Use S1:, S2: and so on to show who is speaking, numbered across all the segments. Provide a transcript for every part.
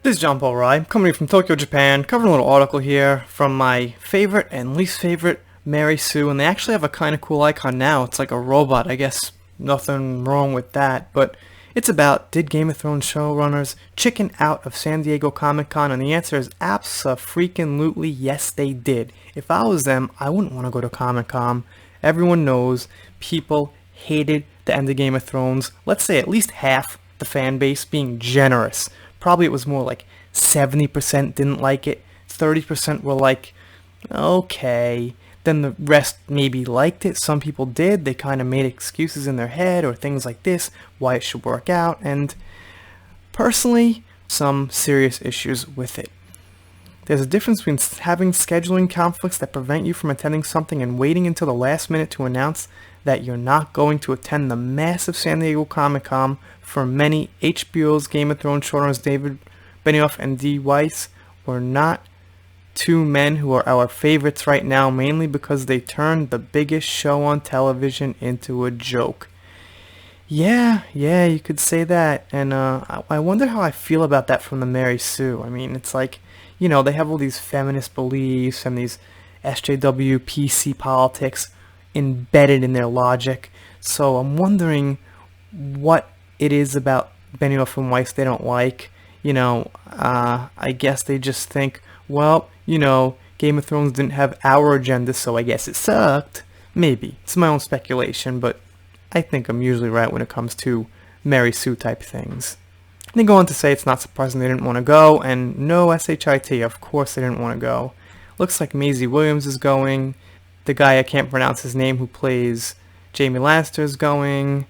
S1: This is John Paul Rai, coming from Tokyo, Japan, covering a little article here from my favorite and least favorite Mary Sue, and they actually have a kind of cool icon now. It's like a robot. I guess nothing wrong with that, but it's about, did Game of Thrones showrunners chicken out of San Diego Comic-Con? And the answer is abso-freaking-lutely yes, they did. If I was them, I wouldn't want to go to Comic-Con. Everyone knows people hated the end of Game of Thrones. Let's say at least half the fan base, being generous. Probably it was more like 70% didn't like it, 30% were like, okay. Then the rest maybe liked it. Some people did. They kind of made excuses in their head or things like this, why it should work out. And personally, some serious issues with it. There's a difference between having scheduling conflicts that prevent you from attending something and waiting until the last minute to announce that you're not going to attend the massive San Diego Comic-Con. For many, HBO's Game of Thrones showrunners Benioff and Weiss were not two men who are our favorites right now, mainly because they turned the biggest show on television into a joke. Yeah, you could say that. And I wonder how I feel about that from the Mary Sue. I mean, it's like, you know, they have all these feminist beliefs and these SJW PC politics embedded in their logic. So I'm wondering what it is about Benioff and Weiss they don't like. You know, I guess they just think, well, you know, Game of Thrones didn't have our agenda, so I guess it sucked. Maybe. It's my own speculation, but I think I'm usually right when it comes to Mary Sue type things. They go on to say it's not surprising they didn't want to go, and no SHIT, of course they didn't want to go. Looks like Maisie Williams is going. The guy, I can't pronounce his name, who plays Jaime Lannister is going.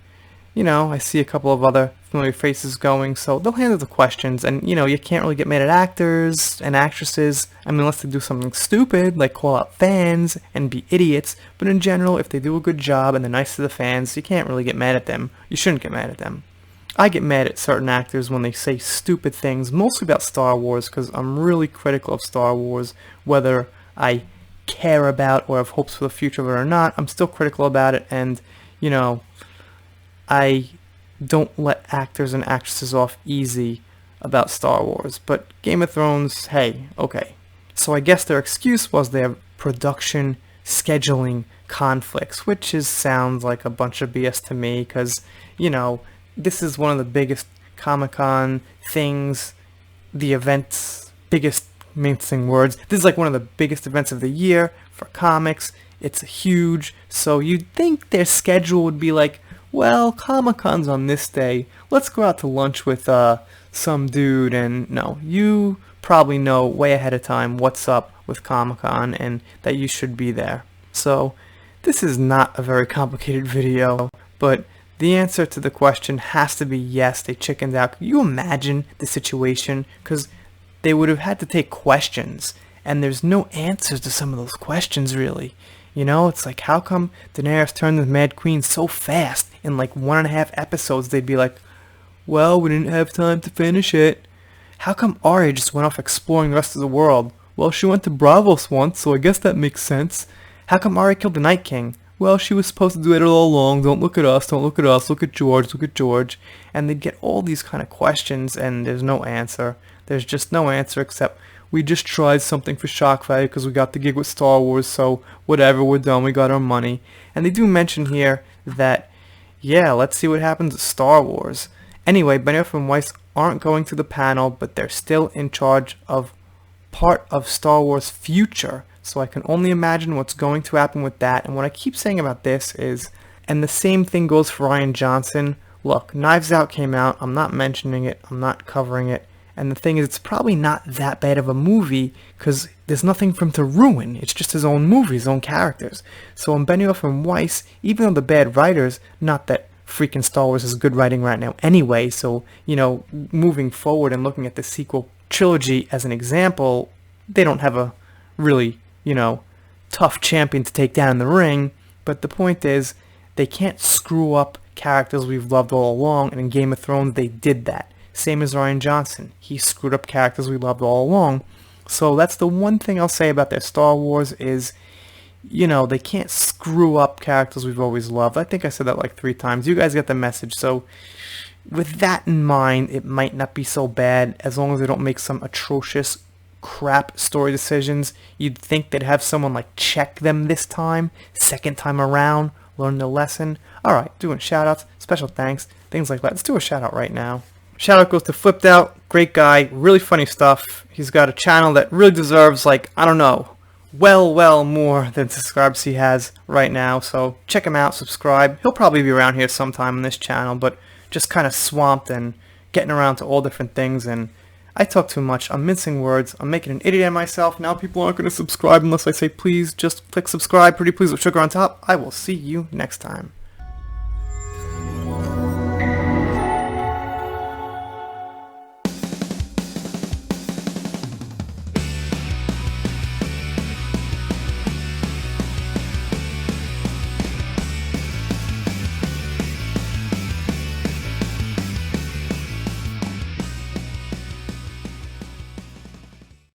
S1: You know, I see a couple of other familiar faces going, so they'll handle the questions. And, you know, you can't really get mad at actors and actresses, I mean, unless they do something stupid, like call out fans and be idiots. But in general, if they do a good job and they're nice to the fans, you can't really get mad at them. You shouldn't get mad at them. I get mad at certain actors when they say stupid things, mostly about Star Wars, because I'm really critical of Star Wars, whether I care about or have hopes for the future of it or not. I'm still critical about it, and, you know, I don't let actors and actresses off easy about Star Wars. But Game of Thrones, hey, okay. So I guess their excuse was their production scheduling conflicts, which sounds like a bunch of BS to me, because, you know, this is one of the biggest Comic-Con things, the events, biggest mixing words. This is like one of the biggest events of the year for comics. It's huge, so you'd think their schedule would be like, well, Comic-Con's on this day, let's go out to lunch with some dude. And no, you probably know way ahead of time what's up with Comic-Con and that you should be there. So this is not a very complicated video, but the answer to the question has to be yes, they chickened out. Can you imagine the situation? Because they would have had to take questions, and there's no answers to some of those questions, really. You know, it's like, how come Daenerys turned the Mad Queen so fast? In like 1.5 episodes, they'd be like, well, we didn't have time to finish it. How come Arya just went off exploring the rest of the world? Well, she went to Bravos once, so I guess that makes sense. How come Arya killed the Night King? Well, she was supposed to do it all along. Don't look at us, don't look at us, look at George, look at George. And they'd get all these kind of questions, and there's no answer. There's just no answer except, we just tried something for shock value because we got the gig with Star Wars, so whatever, we're done, we got our money. And they do mention here that, yeah, let's see what happens at Star Wars. Anyway, Benioff and Weiss aren't going to the panel, but they're still in charge of part of Star Wars' future. So I can only imagine what's going to happen with that. And what I keep saying about this is, and the same thing goes for Rian Johnson. Look, Knives Out came out. I'm not mentioning it. I'm not covering it. And the thing is, it's probably not that bad of a movie because there's nothing for him to ruin. It's just his own movie, his own characters. So on Benioff and Weiss, even though the bad writers, not that freaking Star Wars is good writing right now anyway, so, you know, moving forward and looking at the sequel trilogy as an example, they don't have a really, you know, tough champion to take down in the ring. But the point is, they can't screw up characters we've loved all along, and in Game of Thrones, they did that. Same as Rian Johnson. He screwed up characters we loved all along. So that's the one thing I'll say about their Star Wars is, you know, they can't screw up characters we've always loved. I think I said that like 3 times. You guys get the message. So with that in mind, it might not be so bad as long as they don't make some atrocious crap story decisions. You'd think they'd have someone like check them this time, second time around, learn the lesson. Alright, doing shoutouts, special thanks, things like that. Let's do a shoutout right now. Shoutout goes to Flipped Out, great guy, really funny stuff. He's got a channel that really deserves, like, I don't know, well more than subscribes he has right now. So check him out, subscribe. He'll probably be around here sometime on this channel, but just kind of swamped and getting around to all different things, and I talk too much. I'm mincing words. I'm making an idiot of myself. Now people aren't going to subscribe unless I say please just click subscribe. Pretty please with sugar on top. I will see you next time.